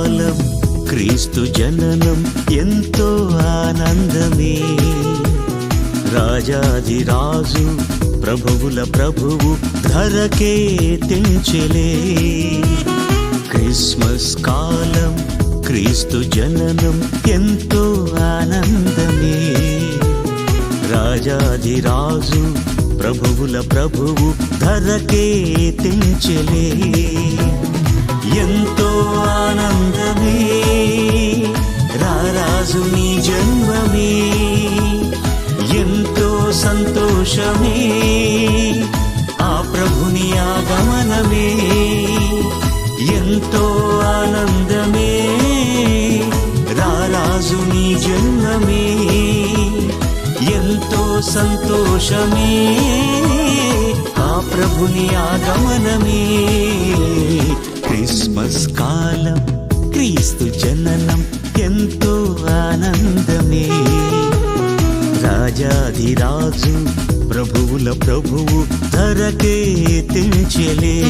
కాలం క్రీస్తు జననం ఎంతో ఆనందమే. రాజాధిరాజు ప్రభువుల ప్రభువు ధరకే తెంచెలే. క్రిస్మస్ కాలం క్రీస్తు జననం ఎంతో ఆనందమే. రాజాధిరాజు ప్రభువుల ప్రభువు ధరకే తెంచెలే. ఎంతో ఆనందమే రారాజు నీ జన్మమే. ఎంతో సంతోషమే ఆ ప్రభుని ఆగమనమే. ఎంతో ఆనందమే రారాజు నీ జన్మమే. ఎంతో సంతోషమే ఆ ప్రభుని ఆగమనమే. క్రిస్మస్ కాలం క్రీస్తు జననం ఎంతో ఆనందమే. రాజాధిరాజు ప్రభువుల ప్రభువు ధరకే తెంచెలే.